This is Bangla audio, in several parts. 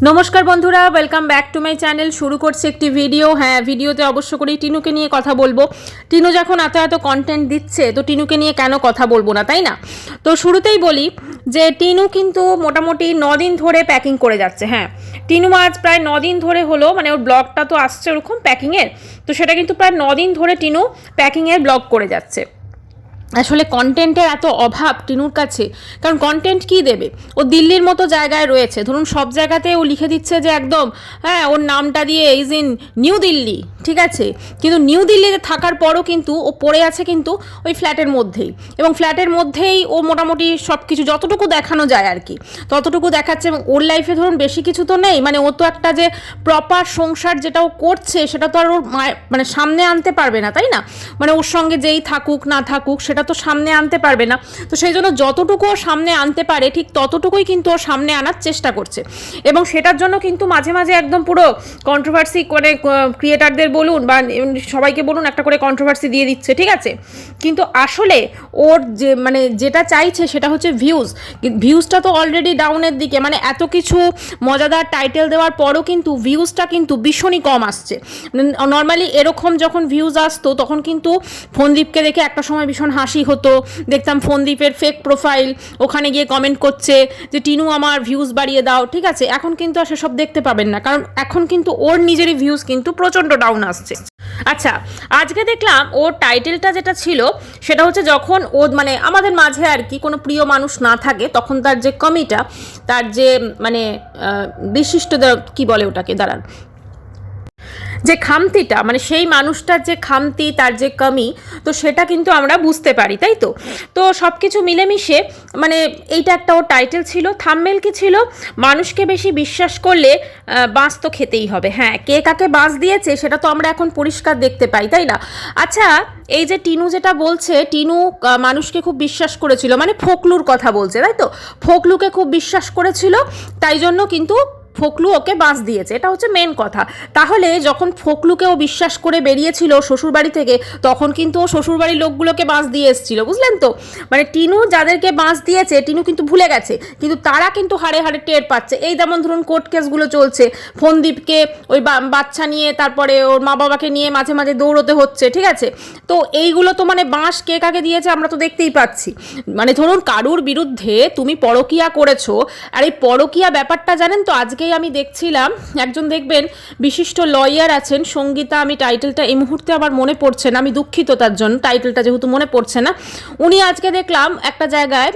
নমস্কার বন্ধুরা, welcome back to my channel. শুরু করছে একটি ভিডিও। হ্যাঁ, ভিডিওতে অবশ্য করেই টিনুকে নিয়ে কথা বলবো। টিনু যখন এত কন্টেন্ট দিচ্ছে, তো টিনুকে নিয়ে কেন কথা বলবো না, তাই না? তো শুরুতেই বলি যে টিনু কিন্তু মোটামুটি 9 দিন ধরে প্যাকিং করে যাচ্ছে। হ্যাঁ, টিনু আজ প্রায় 9 দিন ধরে হলো, মানে ওর ব্লগটা তো আসছে ওরকম প্যাকিংয়ের, তো সেটা কিন্তু প্রায় 9 দিন ধরে টিনু প্যাকিংয়ের ব্লগ করে যাচ্ছে। আসলে কন্টেন্টের এত অভাব টিনুর কাছে, কারণ কন্টেন্ট কি দেবে? ও দিল্লির মতো জায়গায় রয়েছে, ধরুন সব জায়গাতে ও লিখে দিচ্ছে যে একদম, হ্যাঁ, ওর নামটা দিয়ে ইজ ইন নিউ দিল্লি, ঠিক আছে, কিন্তু নিউ দিল্লিতে থাকার পরও কিন্তু ও পড়ে আছে কিন্তু ওই ফ্ল্যাটের মধ্যেই, এবং ফ্ল্যাটের মধ্যেই ও মোটামুটি সব কিছু যতটুকু দেখানো যায় আর কি ততটুকু দেখাচ্ছে। এবং ওর লাইফে ধরুন বেশি কিছু তো নেই, মানে ও তো একটা যে প্রপার সংসার যেটা ও করছে সেটা তো আর ওর মানে সামনে আনতে পারবে না, তাই না? মানে ওর সঙ্গে যেই থাকুক না থাকুক সেটা তো সামনে আনতে পারবে না। তো সেই জন্য যতটুকু ও সামনে আনতে পারে ঠিক ততটুকুই কিন্তু ও সামনে আনার চেষ্টা করছে, এবং সেটার জন্য কিন্তু মাঝে মাঝে একদম পুরো কন্ট্রোভার্সি করে ক্রিয়েটারদের বলুন বা সবাইকে বলুন একটা করে কন্ট্রোভার্সি দিয়ে দিচ্ছে, ঠিক আছে। কিন্তু আসলে ওর যে মানে যেটা চাইছে সেটা হচ্ছে ভিউজটা তো অলরেডি ডাউনের দিকে, মানে এত কিছু মজাদার টাইটেল দেওয়ার পরও কিন্তু ভিউজটা কিন্তু ভীষণই কম আসছে। নর্মালি এরকম যখন ভিউজ আসতো তখন কিন্তু ফোনদীপকে দেখে একটা সময় ভীষণ হাসি হতো, দেখতাম ফোনদীপের ফেক প্রোফাইল ওখানে গিয়ে কমেন্ট করছে যে টিনু আমার ভিউজ বাড়িয়ে দাও, ঠিক আছে। এখন কিন্তু আর সেসব দেখতে পাবেন না, কারণ এখন কিন্তু ওর নিজেরই ভিউজ কিন্তু প্রচণ্ড ডাউন আসছে। আচ্ছা, আজকে দেখলাম ওর টাইটেলটা যেটা ছিল সেটা হচ্ছে যখন ও মানে আমাদের মাঝে আর কি কোনো প্রিয় মানুষ না থাকে তখন তার যে কমিটা, তার যে মানে বিশিষ্ট কি বলে ওটাকে, দাঁড়ান, যে খামতিটা, মানে সেই মানুষটার যে খামতি, তার যে কমি, তো সেটা কিন্তু আমরা বুঝতে পারি, তাই তো। তো সব কিছু মিলেমিশে মানে এইটা একটা ওর টাইটেল ছিল। থাম্বনেল কি ছিল? মানুষকে বেশি বিশ্বাস করলে বাঁশ তো খেতেই হবে। হ্যাঁ, কে কাকে বাঁশ দিয়েছে সেটা তো আমরা এখন পরিষ্কার দেখতে পাই, তাই না? আচ্ছা, এই যে টিনু যেটা বলছে, টিনু মানুষকে খুব বিশ্বাস করেছিল, মানে ফোকলুর কথা বলছে, তাই তো। ফোকলুকে খুব বিশ্বাস করেছিল, তাই জন্য কিন্তু ফোকলু ওকে বাঁশ দিয়েছে, এটা হচ্ছে মেন কথা। তাহলে যখন ফোকলুকেও বিশ্বাস করে বেরিয়েছিল শ্বশুরবাড়ি থেকে, তখন কিন্তু ও শ্বশুরবাড়ির লোকগুলোকে বাঁশ দিয়ে এসেছিল, বুঝলেন তো। মানে টিনু যাদেরকে বাঁশ দিয়েছে টিনু কিন্তু ভুলে গেছে, কিন্তু তারা কিন্তু হাড়ে হাড়ে টের পাচ্ছে। এই যেমন ধরুন কোর্ট কেসগুলো চলছে, ফোনদীপকে ওই বাচ্চা নিয়ে তারপরে ওর মা বাবাকে নিয়ে মাঝে মাঝে দৌড়তে হচ্ছে, ঠিক আছে। তো এইগুলো তো মানে বাঁশ কে কাকে দিয়েছে আমরা তো দেখতেই পাচ্ছি। মানে ধরুন কারুর বিরুদ্ধে তুমি পরকীয়া করেছো, আর এই পরকীয়া ব্যাপারটা জানেন তো, আজকেই আমি দেখছিলাম একজন, দেখবেন বিশিষ্ট লয়ার আছেন, সঙ্গীতা, আমি টাইটেলটা এই মুহূর্তে আমার মনে পড়ছে না, আমি দুঃখিত তার জন্য, টাইটেলটা যেহেতু মনে পড়ছে না। উনি আজকে দেখলাম একটা জায়গায়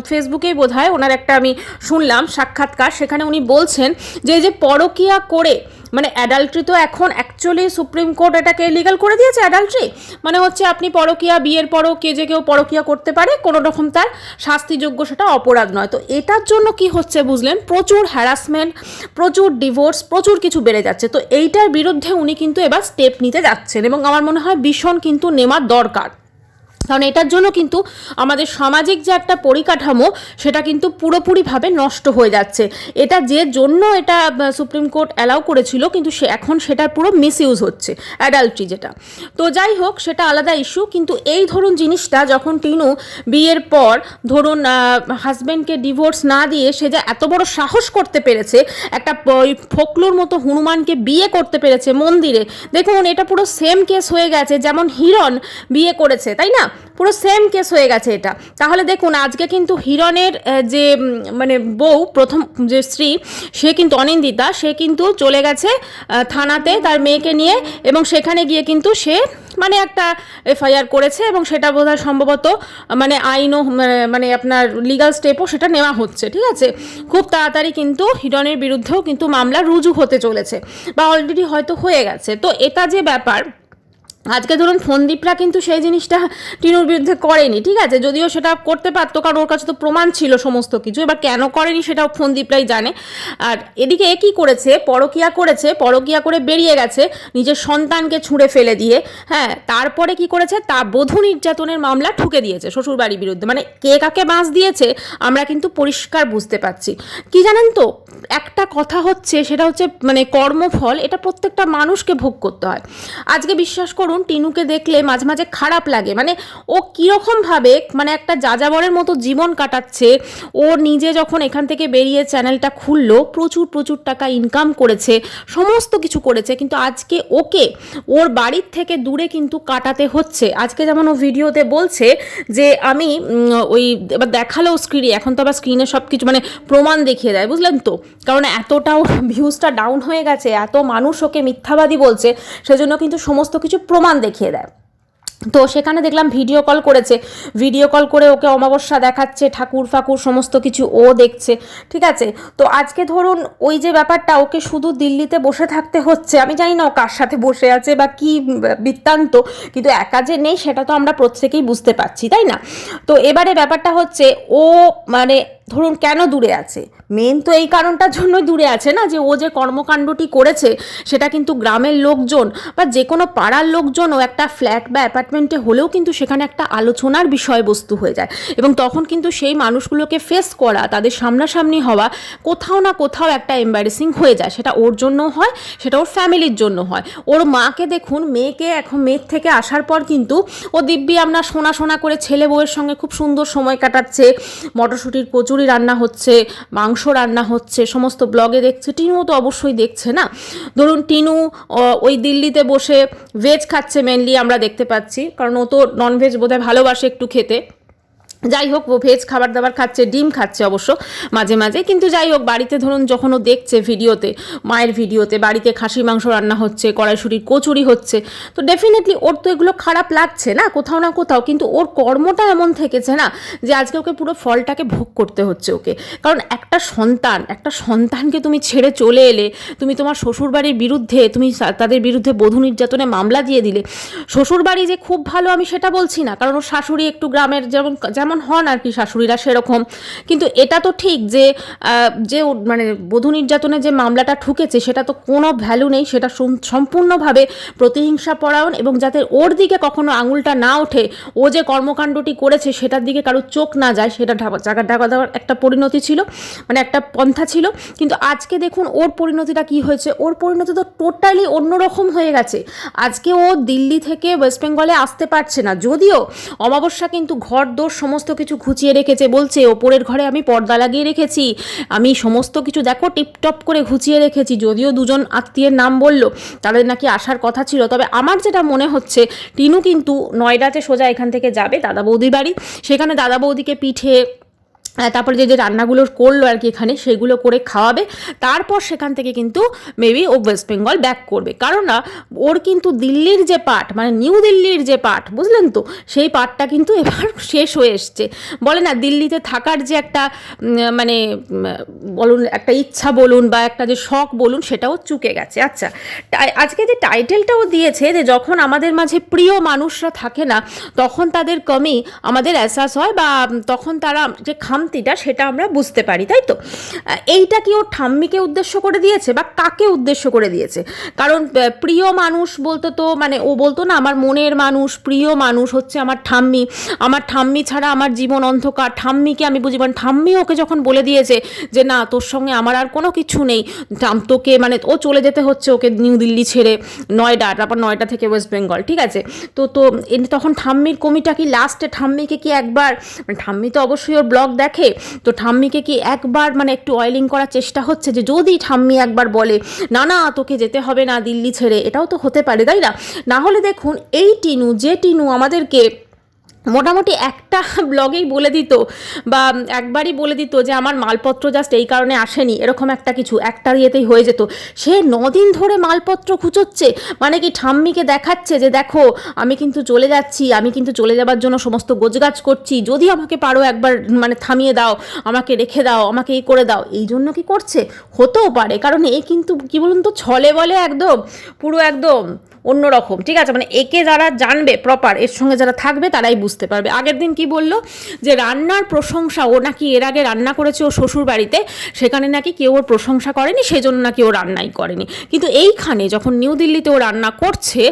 ফেসবুকেই বোধহয় ওনার একটা আমি শুনলাম সাক্ষাৎকার, সেখানে উনি বলছেন যে এই যে পরকীয়া করে মানে অ্যাডাল্ট্রি, তো এখন অ্যাকচুয়ালি সুপ্রিম কোর্ট এটাকে লিগাল করে দিয়েছে। অ্যাডাল্ট্রি মানে হচ্ছে আপনি পরকীয়া, বিয়ের পরও যে কেউ পরকীয়া করতে পারে, কোনো রকম তার শাস্তিযোগ্য, সেটা অপরাধ নয়। তো এটার জন্য কি হচ্ছে বুঝলেন, প্রচুর হ্যারাসমেন্ট, প্রচুর ডিভোর্স, প্রচুর কিছু বেড়ে যাচ্ছে। তো এইটার বিরুদ্ধে উনি কিন্তু এবার স্টেপ নিতে যাচ্ছেন, এবং আমার মনে হয় ভীষণ কিন্তু নেওয়ার দরকার, কারণ এটার জন্য কিন্তু আমাদের সামাজিক যে একটা পরিকাঠামো সেটা কিন্তু পুরোপুরিভাবে নষ্ট হয়ে যাচ্ছে। এটা যে জন্য এটা সুপ্রিম কোর্ট অ্যালাউ করেছিল, কিন্তু এখন সেটার পুরো মিসইউজ হচ্ছে, অ্যাডাল্ট্রি যেটা। তো যাই হোক, সেটা আলাদা ইস্যু। কিন্তু এই ধরুন জিনিসটা যখন টিনু বিয়ের পর ধরুন হাজব্যান্ডকে ডিভোর্স না দিয়ে সে যে এত বড় সাহস করতে পেরেছে, একটা ফোকলুর মতো হনুমানকে বিয়ে করতে পেরেছে মন্দিরে, দেখুন এটা পুরো সেম কেস হয়ে গেছে যেমন হিরণ বিয়ে করেছে, তাই না? পুরো সেম কেস হয়ে গেছে এটা। তাহলে দেখুন আজকে কিন্তু হিরণের যে মানে বউ, প্রথম যে স্ত্রী, সে কিন্তু অনিন্দিতা, সে কিন্তু চলে গেছে থানাতে তার মেয়েকে নিয়ে, এবং সেখানে গিয়ে কিন্তু সে মানে একটা এফআইআর করেছে, এবং সেটা বোধহয় সম্ভবত মানে আইনও মানে আপনার লিগাল স্টেপও সেটা নেওয়া হচ্ছে, ঠিক আছে। খুব তাড়াতাড়ি কিন্তু হিরণের বিরুদ্ধেও কিন্তু মামলা রুজু হতে চলেছে, বা অলরেডি হয়তো হয়ে গেছে। তো এটা যে ব্যাপার, আজকে ধরুন ফোনদীপরা কিন্তু সেই জিনিসটা টিনুর বিরুদ্ধে করেনি, ঠিক আছে, যদিও সেটা করতে পারতো, কারণ ওর কাছে তো প্রমাণ ছিল সমস্ত কিছু। এবার কেন করেনি সেটাও ফোনদীপরাই জানে। আর এদিকে কি করেছে, পরকীয়া করেছে, পরকীয়া করে বেরিয়ে গেছে নিজের সন্তানকে ছুঁড়ে ফেলে দিয়ে। হ্যাঁ, তারপরে কি করেছে, তা বধূ নির্যাতনের মামলা ঠুকে দিয়েছে শ্বশুরবাড়ির বিরুদ্ধে। মানে কে কাকে বাঁশ দিয়েছে আমরা কিন্তু পরিষ্কার বুঝতে পারছি। কি জানেন তো, একটা কথা হচ্ছে, সেটা হচ্ছে মানে কর্মফল, এটা প্রত্যেকটা মানুষকে ভোগ করতে হয়। আজকে বিশ্বাস করুন, ধরুন টিনুকে দেখলে মাঝে মাঝে খারাপ লাগে, মানে ও কীরকমভাবে মানে একটা যাযাবরের মতো জীবন কাটাচ্ছে। ও নিজে যখন এখান থেকে বেরিয়ে চ্যানেলটা খুললো, প্রচুর প্রচুর টাকা ইনকাম করেছে, সমস্ত কিছু করেছে, কিন্তু আজকে ওকে ওর বাড়ির থেকে দূরে কিন্তু কাটাতে হচ্ছে। আজকে যেমন ও ভিডিওতে বলছে যে আমি ওই এবার দেখালো স্ক্রিনে, এখন তো আবার স্ক্রিনে সব কিছু মানে প্রমাণ দেখিয়ে দেয়, বুঝলেন তো, কারণ এতটাও ভিউজটা ডাউন হয়ে গেছে, এত মানুষ ওকে মিথ্যাবাদী বলছে, সেজন্য কিন্তু সমস্ত কিছু প্রমাণ দেখিয়ে দেয়। তো সেখানে দেখলাম ভিডিও কল করেছে, ভিডিও কল করে ওকে অমাবস্যা দেখাচ্ছে, ঠাকুর ফাকুর সমস্ত কিছু ও দেখছে, ঠিক আছে। তো আজকে ধরুন ওই যে ব্যাপারটা, ওকে শুধু দিল্লিতে বসে থাকতে হচ্ছে, আমি জানি না ও কার সাথে বসে আছে বা কি বৃত্তান্ত, কিন্তু একা যে নেই সেটা তো আমরা প্রত্যেকেই বুঝতে পারছি, তাই না। তো এবারে ব্যাপারটা হচ্ছে ও মানে ধরুন কেন দূরে আছে, মেন তো এই কারণটার জন্য দূরে আছে না, যে ও যে কর্মকাণ্ডটি করেছে সেটা কিন্তু গ্রামের লোকজন বা যে কোনো পাড়ার লোকজনও একটা ফ্ল্যাট বা অ্যাপার্টমেন্টে হলেও কিন্তু সেখানে একটা আলোচনার বিষয়বস্তু হয়ে যায়, এবং তখন কিন্তু সেই মানুষগুলোকে ফেস করা, তাদের সামনাসামনি হওয়া কোথাও না কোথাও একটা এম্বারেসিং হয়ে যায়। সেটা ওর জন্য হয়, সেটা ওর ফ্যামিলির জন্য হয়। ওর মাকে দেখুন, মেয়েকে এখন মেয়ের থেকে আসার পর কিন্তু ও দিব্যি আপনার সোনা সোনা করে ছেলে বউয়ের সঙ্গে খুব সুন্দর সময় কাটাচ্ছে, মটরশুঁটির কচুরি রান্না হচ্ছে, মাংস রান্না হচ্ছে, সমস্ত ব্লগে দেখছে। টিনুও তো অবশ্যই দেখছে না। ধরুন টিনু ওই দিল্লিতে বসে ভেজ খাচ্ছে মেনলি আমরা দেখতে পাচ্ছি, কারণ ও তো ননভেজ বোধহয় ভালোবাসে একটু খেতে। যাই হোক, ও ভেজ খাবার দাবার খাচ্ছে, ডিম খাচ্ছে অবশ্য মাঝে মাঝে, কিন্তু যাই হোক বাড়িতে ধরুন যখন ও দেখছে ভিডিওতে, মায়ের ভিডিওতে বাড়িতে খাসির মাংস রান্না হচ্ছে, কড়াইশুঁটির কচুরি হচ্ছে, তো ডেফিনেটলি ওর তো এগুলো খারাপ লাগছে না কোথাও না কোথাও, কিন্তু ওর কর্মটা এমন থেকেছে না যে আজকে ওকে পুরো ফলটাকে ভোগ করতে হচ্ছে ওকে। কারণ একটা সন্তানকে তুমি ছেড়ে চলে এলে, তুমি তোমার শ্বশুরবাড়ির বিরুদ্ধে, তুমি তাদের বিরুদ্ধে বধূ নির্যাতনে মামলা দিয়ে দিলে। শ্বশুরবাড়ি যে খুব ভালো আমি সেটা বলছি না, কারণ ওর শাশুড়ি একটু গ্রামের যেমন হন আর কি শাশুড়িরা সেরকম, কিন্তু এটা তো ঠিক যে যে মানে বধূ নির্যাতনে যে মামলাটা ঠুকেছে সেটা তো কোনো ভ্যালু নেই, সেটা সম্পূর্ণভাবে প্রতিহিংসা পরায়ণ, এবং যাতে ওর দিকে কখনো আঙুলটা না ওঠে, ও যে কর্মকাণ্ডটি করেছে সেটার দিকে কারো চোখ না যায়, সেটা ঢাকা দেওয়ার একটা পরিণতি ছিল, মানে একটা পন্থা ছিল। কিন্তু আজকে দেখুন ওর পরিণতিটা কি হয়েছে, ওর পরিণতি তো টোটালি অন্যরকম হয়ে গেছে। আজকে ও দিল্লি থেকে ওয়েস্ট বেঙ্গলে আসতে পারছে না, যদিও অমাবস্যা কিন্তু ঘর দোর সমস্ত কিছু ঘুচিয়ে রেখেছে, বলছে ওপরের ঘরে আমি পর্দা লাগিয়ে রেখেছি, আমি সমস্ত কিছু দেখো টিপটপ করে ঘুচিয়ে রেখেছি। যদিও দুজন আত্মীয়ের নাম বলল, তাদের নাকি আসার কথা ছিল, তবে আমার যেটা মনে হচ্ছে টিনু কিন্তু নয়ডাতে সোজা এখান থেকে যাবে দাদা বৌদির বাড়ি, সেখানে দাদা বৌদিকে পিঠে তারপরে যে রান্নাগুলো করলো আর কি এখানে, সেগুলো করে খাওয়াবে, তারপর সেখান থেকে কিন্তু মেবি ও ওয়েস্ট বেঙ্গল ব্যাক করবে। কারণ না ওর কিন্তু দিল্লির যে পার্ট, মানে নিউ দিল্লির যে পার্ট, বুঝলেন তো, সেই পার্টটা কিন্তু এবার শেষ হয়ে এসছে। বলে না দিল্লিতে থাকার যে একটা মানে বলুন একটা ইচ্ছা বলুন বা একটা যে শখ বলুন, সেটাও চুকে গেছে। আচ্ছা, আজকে যে টাইটেলটাও দিয়েছে যে যখন আমাদের মাঝে প্রিয় মানুষরা থাকে না তখন তাদের কমই আমাদের এহসাস হয়, বা তখন তারা যে খামতিটা সেটা আমরা বুঝতে পারি, তাই তো। এইটা কি ওর ঠাম্মিকে উদ্দেশ্য করে দিয়েছে বা কাকে উদ্দেশ্য করে দিয়েছে? কারণ প্রিয় মানুষ বলতো তো, মানে ও বলতো না আমার মনের মানুষ, প্রিয় মানুষ হচ্ছে আমার ঠাম্মি, আমার ঠাম্মি ছাড়া আমার জীবন অন্ধকার, ঠাম্মিকে আমি বুঝি। মানে ঠাম্মি ওকে যখন বলে দিয়েছে যে না তোর সঙ্গে আমার আর কোনো কিছু নেই, তোকে মানে ও চলে যেতে হচ্ছে ওকে নিউ দিল্লি ছেড়ে নয়ডা, তারপর নয়ডা থেকে ওয়েস্ট বেঙ্গল, ঠিক আছে। তো তখন ঠাম্মির কমিটা কি লাস্টে ঠাম্মিকে কি একবার, মানে ঠাম্মি তো অবশ্যই ওর ব্লগ দেখে, তো ঠাম্মিকে কি একবার মানে একটু অয়েলিং করার চেষ্টা হচ্ছে যে যদি ঠাম্মি একবার বলে না না তোকে যেতে হবে না দিল্লি ছেড়ে, এটাও তো হতে পারে, তাই না। না হলে দেখুন এই টিনু, যে টিনু আমাদেরকে মোটামুটি একটা ব্লগেই বলে দিত বা একবারই বলে দিত যে আমার মালপত্র জাস্ট এই কারণে আসেনি, এরকম একটা কিছু একটা ইয়েতেই হয়ে যেত, সে 9 দিন ধরে মালপত্র খুঁজোচ্ছে, মানে কি ঠাম্মিকে দেখাচ্ছে যে দেখো আমি কিন্তু চলে যাচ্ছি, আমি কিন্তু চলে যাবার জন্য সমস্ত গোছগাছ করছি, যদি আমাকে পারো একবার মানে থামিয়ে দাও, আমাকে রেখে দাও, আমাকে এই করে দাও, এই জন্য কি করছে, হতেও পারে। কারণ এ কিন্তু কি বলুন তো ছলে বলে একদম পুরো একদম অন্যরকম, ঠিক আছে। মানে একে যারা জানবে প্রপার, এর সঙ্গে যারা থাকবে তারাই বুঝতে পারবে। আগের দিন কি বললো যে রান্নার প্রশংসা, ও নাকি এর আগে রান্না করেছে ও শ্বশুর বাড়িতে, সেখানে নাকি কেউ ওর প্রশংসা করেনি, সেই জন্য নাকি ও রান্নাই করেনি। কিন্তু এইখানে যখন নিউ দিল্লিতে ও রান্না করছে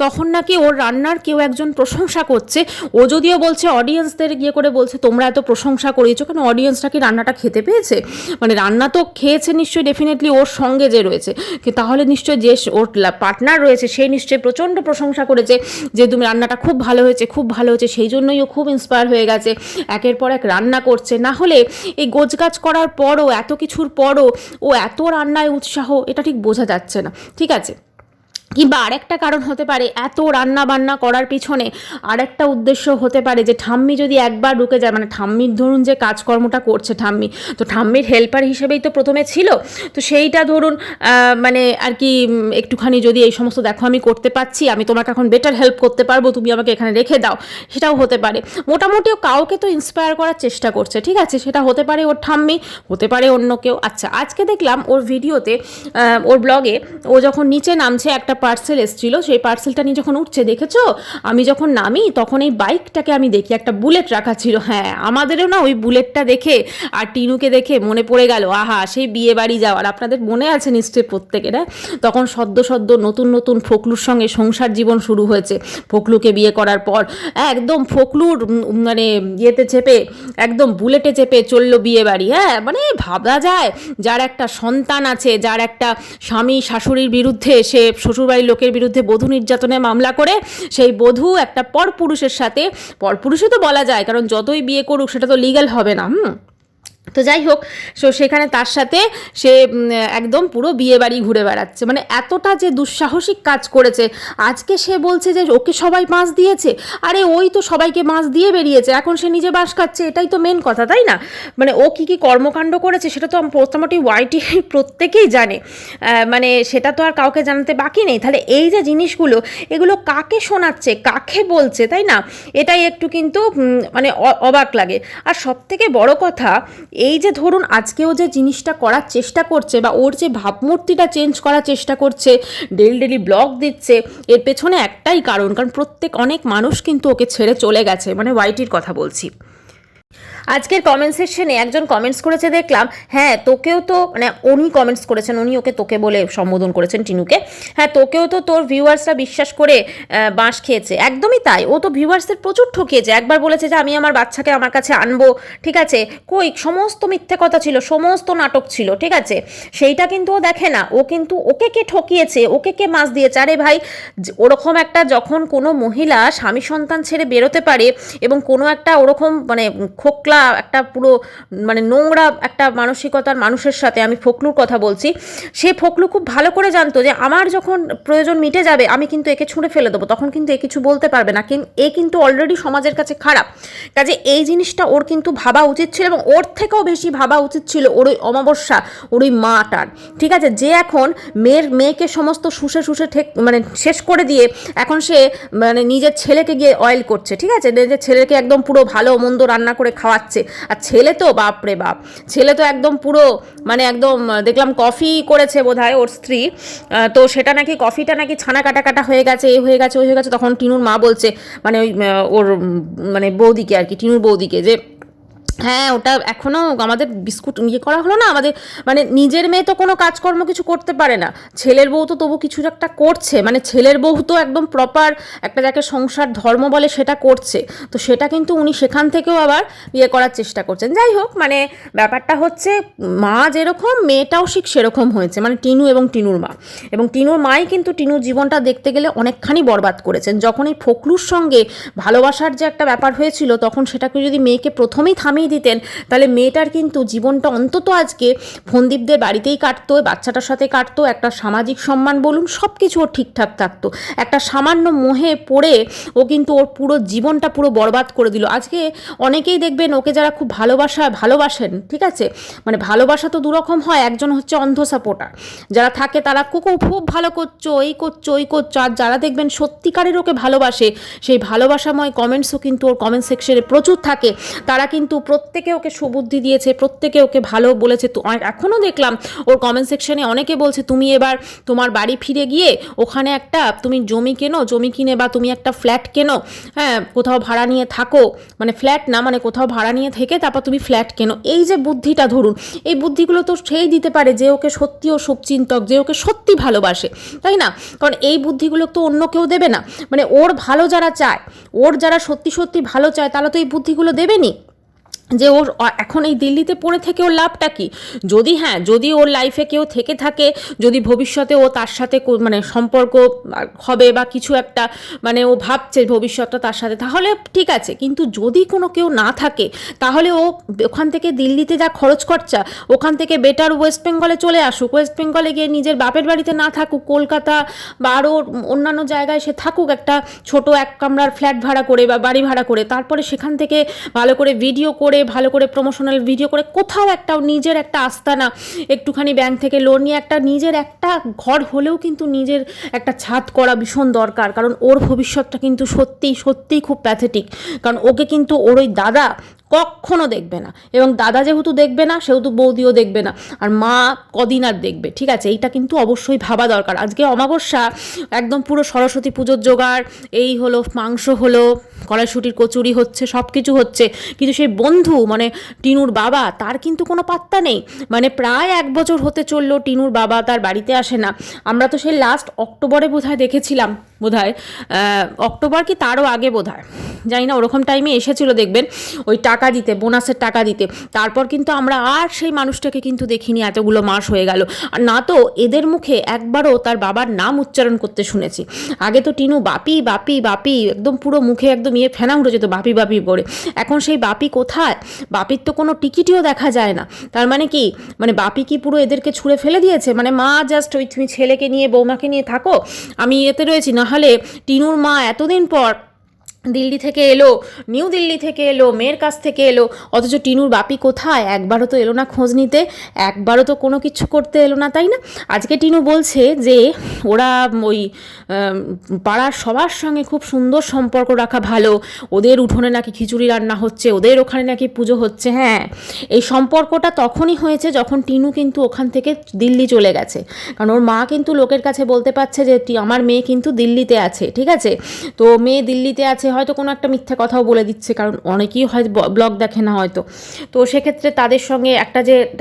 তখন নাকি ওর রান্নার কেউ একজন প্রশংসা করছে। ও যদিও বলছে অডিয়েন্সদের গিয়ে করে বলছে তোমরা এত প্রশংসা করিয়েছো কেন, অডিয়েন্সটা কি রান্নাটা খেতে পেয়েছে, মানে রান্না তো খেয়েছে নিশ্চয়ই, ডেফিনেটলি ওর সঙ্গে যে রয়েছে, তাহলে নিশ্চয়ই যে ওর পার্টনার রয়েছে সে নিশ্চয়ই নিশ্চয়ই প্রচণ্ড প্রশংসা করেছে যে তুমি রান্নাটা খুব ভালো হয়েছে, খুব ভালো হয়েছে, সেই জন্যই ও খুব ইন্সপায়ার হয়ে গেছে, একের পর এক রান্না করছে। না হলে এই গোছগাছ করার পরও, এত কিছুর পরও ও এত রান্নায় উৎসাহ, এটা ঠিক বোঝা যাচ্ছে না, ঠিক আছে। কিংবা আরেকটা কারণ হতে পারে, এত রান্না বান্না করার পিছনে আরেকটা উদ্দেশ্য হতে পারে যে ঠাম্মি যদি একবার ঢুকে যায়, মানে ঠাম্মির ধরুন যে কাজকর্মটা করছে ঠাম্মি, তো ঠাম্মির হেল্পার হিসেবেই তো প্রথমে ছিল, তো সেইটা ধরুন মানে আর কি একটুখানি যদি এই সমস্ত দেখো আমি করতে পারছি, আমি তোমাকে এখন বেটার হেল্প করতে পারবো, তুমি আমাকে এখানে রেখে দাও, সেটাও হতে পারে। মোটামুটি ও কাউকে তো ইন্সপায়ার করার চেষ্টা করছে, ঠিক আছে। সেটা হতে পারে ওর ঠাম্মি, হতে পারে অন্য কেউ। আচ্ছা, আজকে দেখলাম ওর ভিডিওতে, ওর ব্লগে, ও যখন নিচে নামছে একটা পার্সেল এসেছিল, সেই পার্সেলটা নিয়ে যখন উঠছে, দেখেছো আমি যখন নামি তখন এই বাইকটাকে আমি দেখি একটা বুলেট রাখা ছিল। হ্যাঁ, আমাদেরও না ওই বুলেটটা দেখে আর টিনুকে দেখে মনে পড়ে গেল, আহা সেই বিয়ে বাড়ি যাওয়ার, আপনাদের মনে আছে নিশ্চয়ই প্রত্যেকের। তখন সদ্য সদ্য নতুন নতুন ফকলুর সঙ্গে সংসার জীবন শুরু হয়েছে, ফকলুকে বিয়ে করার পর একদম ফকলুর মানে ইয়েতে চেপে, একদম বুলেটে চেপে চললো বিয়ে বাড়ি। হ্যাঁ, মানে ভাবা যায় যার একটা সন্তান আছে, যার একটা স্বামী শাশুড়ির বিরুদ্ধে, সে শ্বশুরবাড়ির লোকের বিরুদ্ধে বধূ নির্যাতনের মামলা করে, সেই বধূ একটা পরপুরুষের সাথে, পরপুরুষই তো বলা যায় কারণ যতই বিয়ে করুক সেটা তো লিগ্যাল হবে না, তো যাই হোক, সেখানে তার সাথে সে একদম পুরো বিয়ে বাড়ি ঘুরে বেড়াচ্ছে। মানে এতটা যে দুঃসাহসিক কাজ করেছে, আজকে সে বলছে যে ওকে সবাই বাঁশ দিয়েছে। আরে ওই তো সবাইকে বাঁশ দিয়ে বেরিয়েছে, এখন সে নিজে বাঁশ খাচ্ছে, এটাই তো মেন কথা, তাই না? মানে ও কী কী কর্মকাণ্ড করেছে সেটা তো মোটামুটি ওয়াইটি প্রত্যেকেই জানে, মানে সেটা তো আর কাউকে জানাতে বাকি নেই। তাহলে এই যে জিনিসগুলো, এগুলো কাকে শোনাচ্ছে, কাকে বলছে, তাই না? এটাই একটু কিন্তু মানে অবাক লাগে। আর সবথেকে বড় কথা, এই যে ধরুন আজকেও যে জিনিসটা করার চেষ্টা করছে, বা ওর যে ভাবমূর্তিটা চেঞ্জ করার চেষ্টা করছে, ডেলি ব্লগ দিচ্ছে, এর পেছনে একটাই কারণ অনেক মানুষ কিন্তু ওকে ছেড়ে চলে গেছে, মানে ওয়াইটির কথা বলছি। আজকের কমেন্ট সেকশনে একজন কমেন্টস করেছে দেখলাম, হ্যাঁ তোকেও তো, মানে উনি কমেন্টস করেছেন, উনি ওকে তোকে বলে সম্বোধন করেছেন টিনুকে, হ্যাঁ তোকেও তো তোর ভিউয়ার্সরা বিশ্বাস করে বাঁশ খেয়েছে। একদমই তাই, ও তো ভিউয়ার্সদের প্রচুর ঠকিয়েছে। একবার বলেছে যে আমি আমার বাচ্চাকে আমার কাছে আনবো, ঠিক আছে, কই সমস্ত মিথ্যে কথা ছিল, সমস্ত নাটক ছিল, ঠিক আছে, সেইটা কিন্তু ও দেখে না। ও কিন্তু ওকে কে ঠকিয়েছে, ওকে কে মাছ দিয়েছে। আরে ভাই, ওরকম একটা যখন কোনো মহিলা স্বামী সন্তান ছেড়ে বেরোতে পারে, এবং কোনো একটা ওরকম মানে খোকলা একটা পুরো মানে নোংরা একটা মানসিকতার মানুষের সাথে, আমি ফকলুর কথা বলছি, সে ফকলু খুব ভালো করে জানতো যে আমার যখন প্রয়োজন মিটে যাবে আমি কিন্তু একে ছুঁড়ে ফেলে দেবো, তখন কিন্তু এ কিছু বলতে পারবে না, এ কিন্তু অলরেডি সমাজের কাছে খারাপ। কাজে এই জিনিসটা ওর কিন্তু ভাবা উচিত ছিল, এবং ওর থেকেও বেশি ভাবা উচিত ছিল ওর ওই অমাবস্যা, ওর ওই মাটার, ঠিক আছে, যে এখন মেয়েকে সমস্ত শুষে মানে শেষ করে দিয়ে এখন সে মানে নিজের ছেলেকে গিয়ে অয়েল করছে, ঠিক আছে, নিজের ছেলেকে একদম পুরো ভালো মন্দ রান্না করে খাওয়াচ্ছে। আর ছেলে তো বাপরে বাপ, ছেলে তো একদম পুরো মানে একদম দেখলাম কফি করেছে বোধহয় ওর স্ত্রী, তো সেটা নাকি কফিটা নাকি ছানা কাটা কাটা হয়ে গেছে, এ হয়ে গেছে, ওই হয়ে গেছে। তখন টিনুর মা বলছে, মানে ওই ওর মানে বৌদিকে আর কি, টিনুর বৌদিকে, যে হ্যাঁ ওটা এখনও আমাদের বিস্কুট ইয়ে করা হলো না, আমাদের মানে নিজের মেয়ে তো কোনো কাজকর্ম কিছু করতে পারে না, ছেলের বউ তো তবু কিছু একটা করছে, মানে ছেলের বউ তো একদম প্রপার একটা যাকে সংসার ধর্ম বলে সেটা করছে, তো সেটা কিন্তু উনি সেখান থেকেও আবার ইয়ে করার চেষ্টা করছেন। যাই হোক, মানে ব্যাপারটা হচ্ছে মা যেরকম মেয়েটাও ঠিক সেরকম হয়েছে, মানে টিনু এবং টিনুর মা, এবং টিনুর মাই কিন্তু টিনুর জীবনটা দেখতে গেলে অনেকখানি বরবাদ করেছেন। যখন এই ফকলুর সঙ্গে ভালোবাসার যে একটা ব্যাপার হয়েছিল, তখন সেটাকে যদি মেয়েকে প্রথমেই থামিয়ে দিতেন, তাহলে মেয়েটার কিন্তু জীবনটা অন্তত আজকে ফন্দীপদের বাড়িতেই কাটতো, বাচ্চাটার সাথে কাটতো, একটা সামাজিক সম্মান বলুন সব কিছু ওর ঠিকঠাক থাকতো। একটা সামান্য মোহে পড়ে ও কিন্তু ওর পুরো জীবনটা পুরো বরবাদ করে দিল। আজকে অনেকেই দেখবেন ওকে যারা খুব ভালোবাসেন, ঠিক আছে, মানে ভালোবাসা তো দুরকম হয়, একজন হচ্ছে অন্ধ সাপোর্টার, যারা থাকে তারা খুব ভালো করছো, এই করছো, ওই করছো, আর যারা দেখবেন সত্যিকারের ওকে ভালোবাসে, সেই ভালোবাসাময় কমেন্টসও কিন্তু ওর কমেন্ট সেকশনে প্রচুর থাকে, তারা কিন্তু প্রত্যেকে ওকে সুবুদ্ধি দিয়েছে, প্রত্যেকে ওকে ভালো বলেছে। তো এখনও দেখলাম ওর কমেন্ট সেকশনে অনেকে বলছে তুমি এবার তোমার বাড়ি ফিরে গিয়ে ওখানে একটা তুমি জমি কিনে, বা তুমি একটা ফ্ল্যাট কেনো, হ্যাঁ কোথাও ভাড়া নিয়ে থাকো, মানে ফ্ল্যাট না, মানে কোথাও ভাড়া নিয়ে থেকে তারপর তুমি ফ্ল্যাট কেনো। এই যে বুদ্ধিটা, ধরুন এই বুদ্ধিগুলো তো সেই দিতে পারে যে ওকে সত্যি ও শুভচিন্তক, যে ওকে সত্যি ভালোবাসে, তাই না? কারণ এই বুদ্ধিগুলো তো অন্য কেউ দেবে না, মানে ওর ভালো যারা চায়, ওর যারা সত্যি ভালো চায়, তারা তো এই বুদ্ধিগুলো দেবেনি। যে ওর এখন এই দিল্লিতে পড়ে থেকে ওর লাভটা কি? যদি ওর লাইফে কেউ থেকে থাকে, যদি ভবিষ্যতে ও তার সাথে মানে সম্পর্ক হবে বা কিছু একটা, মানে ও ভাবছে ভবিষ্যৎটা তার সাথে, তাহলে ঠিক আছে। কিন্তু যদি কোনো কেউ না থাকে, তাহলে ও ওখান থেকে দিল্লিতে যা খরচ খরচা, ওখান থেকে বেটার ওয়েস্ট বেঙ্গলে চলে আসুক, ওয়েস্ট বেঙ্গলে গিয়ে নিজের বাপের বাড়িতে না থাকুক, কলকাতা বা আরও অন্যান্য জায়গায় সে থাকুক, একটা ছোট এক কামরার ফ্ল্যাট ভাড়া করে বা বাড়ি ভাড়া করে, তারপরে সেখান থেকে ভালো করে ভিডিও করে, ভালো করে প্রমোশনাল ভিডিও করে, কোথাও একটা নিজের একটা আস্তানা, একটুখানি ব্যাংক থেকে লোন নিয়ে একটা নিজের একটা ঘর হলেও কিন্তু নিজের একটা ছাদ করা ভীষণ দরকার। কারণ ওর ভবিষ্যৎটা কিন্তু সত্যিই খুব প্যাথেটিক। কারণ ওকে কিন্তু ওর ওই দাদা কখনো দেখবে না, এবং দাদা যেহেতু দেখবে না, সেহেতু বৌদিও দেখবে না, আর মা কদিন আর দেখবে, ঠিক আছে? এইটা কিন্তু অবশ্যই ভাবা দরকার। আজকে অমাবস্যা, একদম পুরো সরস্বতী পুজোর জোগাড়, এই হলো মাংস হলো, কড়াইশুঁটির কচুরি হচ্ছে, সব কিছু হচ্ছে, কিন্তু সেই বন্ধু মানে টিনুর বাবা, তার কিন্তু কোনো পাত্তা নেই। মানে প্রায় 1 বছর হতে চললো টিনুর বাবা তার বাড়িতে আসে না। আমরা তো সেই লাস্ট অক্টোবরে বোধহয় দেখেছিলাম, অক্টোবর কি তারও আগে বোধহয়, জানি না, ওরকম টাইমে এসেছিল দেখবেন, ওই টাকা দিতে, বোনাসের টাকা দিতে। তারপর কিন্তু আমরা আর সেই মানুষটাকে কিন্তু দেখিনি, এতগুলো মাস হয়ে গেল। আর না তো এদের মুখে একবারও তার বাবার নাম উচ্চারণ করতে শুনেছি। আগে তো টিনু বাপি বাপি বাপি, একদম পুরো মুখে একদম ফেনা উঠে যেত বাপি বাপি করে। এখন সেই বাপি কোথায়? বাপির তো কোনো টিকিটিও দেখা যায় না। তার মানে কি, মানে বাপি কি পুরো এদেরকে ছুঁড়ে ফেলে দিয়েছে? মানে মা জাস্ট ওই তুমি ছেলেকে নিয়ে, বৌমাকে নিয়ে থাকো, আমি এতে রয়েছি। নাহলে টিনুর মা এতদিন পর দিল্লি থেকে এলো, নিউ দিল্লি থেকে এলো, মেয়ের কাছ থেকে এলো, অথচ টিনুর বাপি কোথায়? একবারও তো এলো না খোঁজ নিতে, একবারও তো কোনো কিছু করতে এলো না, তাই না? আজকে টিনু বলছে যে ওরা ওই পাড়ার সবার সঙ্গে খুব সুন্দর সম্পর্ক রাখা ভালো, ওদের উঠোনে নাকি খিচুড়ি রান্না হচ্ছে, ওদের ওখানে নাকি পুজো হচ্ছে। হ্যাঁ, এই সম্পর্কটা তখনই হয়েছে যখন টিনু কিন্তু ওখান থেকে দিল্লি চলে গেছে। কারণ ওর মা কিন্তু লোকের কাছে বলতে পারছে যে আমার মেয়ে কিন্তু দিল্লিতে আছে, ঠিক আছে? তো মেয়ে দিল্লিতে আছে, হয়তো কোনো একটা মিথ্যা কথাও বলে দিচ্ছে, কারণ অনেকেই হয়তো ব্লগ দেখে না হয়তো। তো সেক্ষেত্রে তাদের সঙ্গে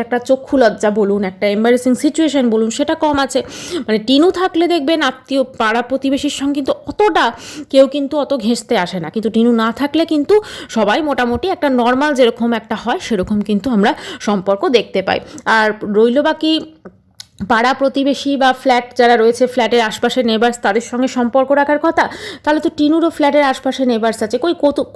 একটা চক্ষু লজ্জা বলুন, একটা এম্বারেসিং সিচুয়েশন বলুন, সেটা কম আছে। মানে টিনু থাকলে দেখবেন আত্মীয় পাড়া প্রতিবেশীর সঙ্গে কিন্তু অতটা কেউ কিন্তু অত ঘেঁষতে আসে না, কিন্তু টিনু না থাকলে কিন্তু সবাই মোটামুটি একটা নর্মাল যেরকম একটা হয় সেরকম কিন্তু আমরা সম্পর্ক দেখতে পাই। আর রইল বাকি পাড়া প্রতিবেশী বা ফ্ল্যাট যারা রয়েছে, ফ্ল্যাটের আশপাশে নেবার্স, তাদের সঙ্গে সম্পর্ক রাখার কথা। তাহলে তো টিনুরও ফ্ল্যাটের আশপাশে নেবার্স আছে,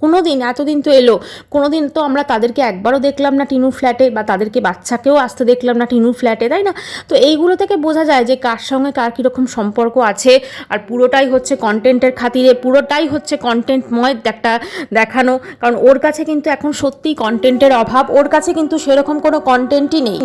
কোনো দিন, এতদিন তো এলো, কোনো দিন তো আমরা তাদেরকে একবারও দেখলাম না টিনুর ফ্ল্যাটে, বা তাদেরকে বাচ্চাকেও আসতে দেখলাম না টিনুর ফ্ল্যাটে, তাই না? তো এইগুলো থেকে বোঝা যায় যে কার সঙ্গে কার কীরকম সম্পর্ক আছে। আর পুরোটাই হচ্ছে কন্টেন্টের খাতিরে, পুরোটাই হচ্ছে কন্টেন্টময় একটা দেখানো। কারণ ওর কাছে কিন্তু এখন সত্যিই কন্টেন্টের অভাব, ওর কাছে কিন্তু সেরকম কোনো কন্টেন্টই নেই।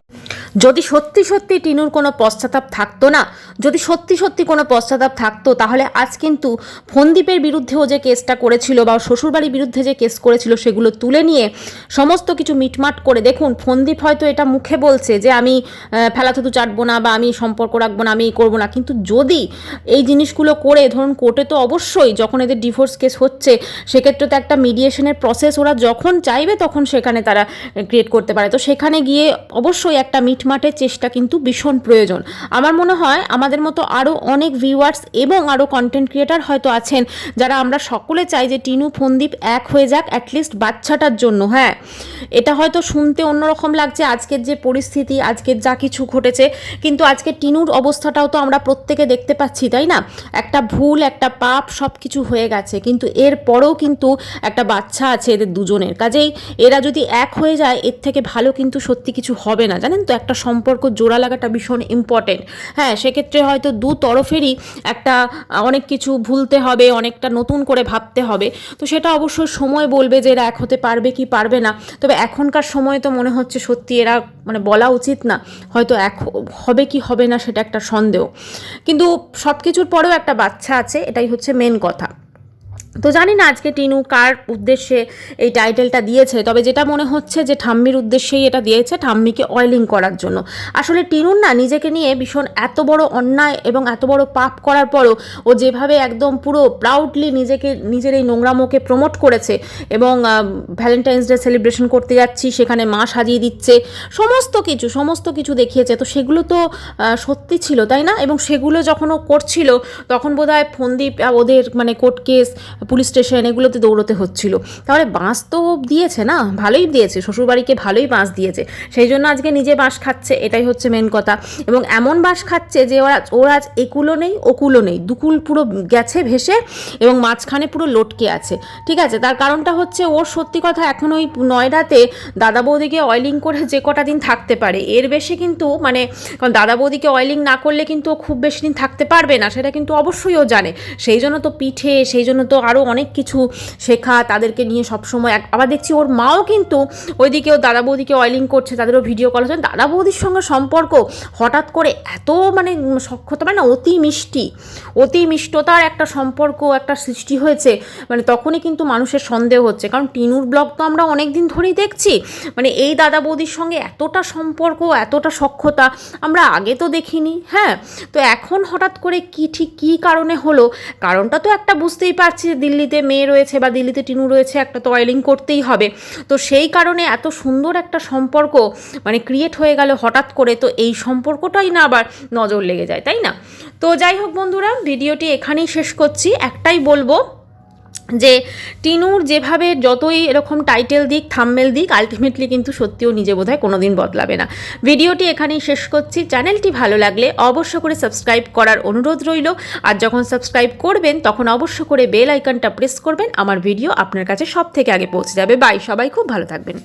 যদি সত্যি টিনুর কোনো পশ্চাতাপ থাকতো না, যদি সত্যি কোনো পশ্চাতাপ থাকতো, তাহলে আজ কিন্তু ফোনদীপের বিরুদ্ধে ও যে কেসটা করেছিল, বা শ্বশুরবাড়ির বিরুদ্ধে যে কেস করেছিল, সেগুলো তুলে নিয়ে সমস্ত কিছু মিটমাট করে, দেখুন ফোনদীপ হয়তো এটা মুখে বলছে যে আমি ফেলাথুতু চাটবো না, বা আমি সম্পর্ক রাখবো না, আমি করবো না, কিন্তু যদি এই জিনিসগুলো করে, ধরুন কোর্টে তো অবশ্যই যখন এদের ডিভোর্স কেস হচ্ছে, সেক্ষেত্রে তো একটা মিডিয়েশনের প্রসেস ওরা যখন চাইবে তখন সেখানে তারা ক্রিয়েট করতে পারে। তো সেখানে গিয়ে অবশ্যই একটা মিটমাটের চেষ্টা কিন্তু ভীষণ প্রয়োজন। আমার মনে হয় আমাদের মতো আরও অনেক ভিউয়ার্স এবং আরও কন্টেন্ট ক্রিয়েটার হয়তো আছেন, যারা আমরা সকলে চাই যে টিনু ফোনদীপ এক হয়ে যাক, অ্যাটলিস্ট বাচ্চাটার জন্য। হ্যাঁ, এটা হয়তো শুনতে অন্যরকম লাগছে, আজকের যে পরিস্থিতি, আজকের যা কিছু ঘটেছে, কিন্তু আজকে টিনুর অবস্থাটাও তো আমরা প্রত্যেকে দেখতে পাচ্ছি, তাই না? একটা ভুল, একটা পাপ, সব কিছু হয়ে গেছে, কিন্তু এর পরেও কিন্তু একটা বাচ্চা আছে এদের দুজনের। কাজেই এরা যদি এক হয়ে যায়, এর থেকে ভালো কিন্তু সত্যি কিছু হবে না, জানেন তো? একটা সম্পর্ক জোড়া লাগাটা ভীষণ ইম্পর্টেন্ট। হ্যাঁ, সেক্ষেত্রে হয়তো দু তরফেরই একটা অনেক কিছু ভুলতে হবে, অনেকটা নতুন করে ভাবতে হবে। তো সেটা অবশ্যই সময় বলবে যে এরা এক হতে পারবে কি পারবে না। তবে এখনকার সময়ে তো মনে হচ্ছে সত্যি এরা, মানে বলা উচিত না, হয়তো এক হবে কি হবে না সেটা একটা সন্দেহ। কিন্তু সব কিছুর পরেও একটা বাচ্চা আছে, এটাই হচ্ছে মেন কথা। তো জানি না আজকে টিনু কার উদ্দেশ্যে এই টাইটেলটা দিয়েছে, তবে যেটা মনে হচ্ছে যে ঠাম্মির উদ্দেশ্যেই এটা দিয়েছে, ঠাম্মিকে অয়েলিং করার জন্য। আসলে টিনুর না নিজেকে নিয়ে ভীষণ এত বড় অন্যায় এবং এত বড় পাপ করার পরও ও যেভাবে একদম পুরো প্রাউডলি নিজের এই নোংরামোকে প্রমোট করেছে, এবং ভ্যালেন্টাইন্স ডে সেলিব্রেশন করতে যাচ্ছি, সেখানে মা সাজিয়ে দিচ্ছে, সমস্ত কিছু দেখিয়েছে। তো সেগুলো তো সত্যি ছিল, তাই না? এবং সেগুলো যখন ও করছিল তখন বোধহয় ফোনদীপ ওদের মানে কোর্ট কেস পুলিশ স্টেশন এগুলোতে দৌড়তে হচ্ছিল। তাহলে বাঁশ তো দিয়েছে না, ভালোই দিয়েছে, শ্বশুরবাড়িকে ভালোই বাঁশ দিয়েছে, সেই জন্য আজকে নিজে বাঁশ খাচ্ছে, এটাই হচ্ছে মেন কথা। এবং এমন বাঁশ খাচ্ছে যে ওর আজ একুলো নেই ওকুলো নেই, দুকুল পুরো গেছে ভেসে এবং মাঝখানে পুরো লটকে আছে। ঠিক আছে, তার কারণটা হচ্ছে ওর সত্যি কথা এখন ওই নয়ডাতে দাদা বৌদিকে অয়েলিং করে যে কটা দিন থাকতে পারে, এর বেশি কিন্তু মানে, কারণ দাদা বৌদিকে অয়েলিং না করলে কিন্তু ও খুব বেশি দিন থাকতে পারবে না, সেটা কিন্তু অবশ্যই ও জানে। সেই জন্য তো পিঠে, সেই জন্য তো আরও অনেক কিছু শেখা, তাদেরকে নিয়ে সবসময়। আবার দেখছি ওর মাও কিন্তু ওইদিকে ও দাদা বৌদিকে অয়েলিং করছে, তাদেরও ভিডিও কল হচ্ছে। দাদা বৌদির সঙ্গে সম্পর্ক হঠাৎ করে এত মানে সখ্যতা, মানে অতি মিষ্টি, অতি মিষ্টতার একটা সম্পর্ক একটা সৃষ্টি হয়েছে, মানে তখনই কিন্তু মানুষের সন্দেহ হচ্ছে। কারণ টিনুর ব্লগ তো আমরা অনেক দিন ধরেই দেখছি, মানে এই দাদা বৌদির সঙ্গে এতটা সম্পর্ক, এতটা সখ্যতা আমরা আগে তো দেখিনি। হ্যাঁ, তো এখন হঠাৎ করে ঠিক কী কারণে হলো, কারণটা তো একটা বুঝতেই পারছি, দিল্লিতে মেয়ে রয়েছে বা দিল্লিতে টিনু রয়েছে, একটা তো অয়েলিং করতেই হবে। তো সেই কারণে এত সুন্দর একটা সম্পর্ক মানে ক্রিয়েট হয়ে গেল হঠাৎ করে, তো এই সম্পর্কটাই না আবার নজর লেগে যায়, তাই না? তো যাই হোক বন্ধুরা, ভিডিওটি এখানেই শেষ করছি। একটাই বলবো যে টিনুর যেভাবে যতই এরকম টাইটেল দিক, থাম্বনেল দিক, আলটিমেটলি কিন্তু সত্যিও নিজে বোধহয় কোনোদিন বদলাবে না। ভিডিওটি এখানেই শেষ করছি। চ্যানেলটি ভালো লাগলে অবশ্য করে সাবস্ক্রাইব করার অনুরোধ রইল। আর যখন সাবস্ক্রাইব করবেন তখন অবশ্য করে বেল আইকনটা প্রেস করবেন, আমার ভিডিও আপনার কাছে সব থেকে আগে পৌঁছে যাবে। বাই, সবাই খুব ভালো থাকবেন।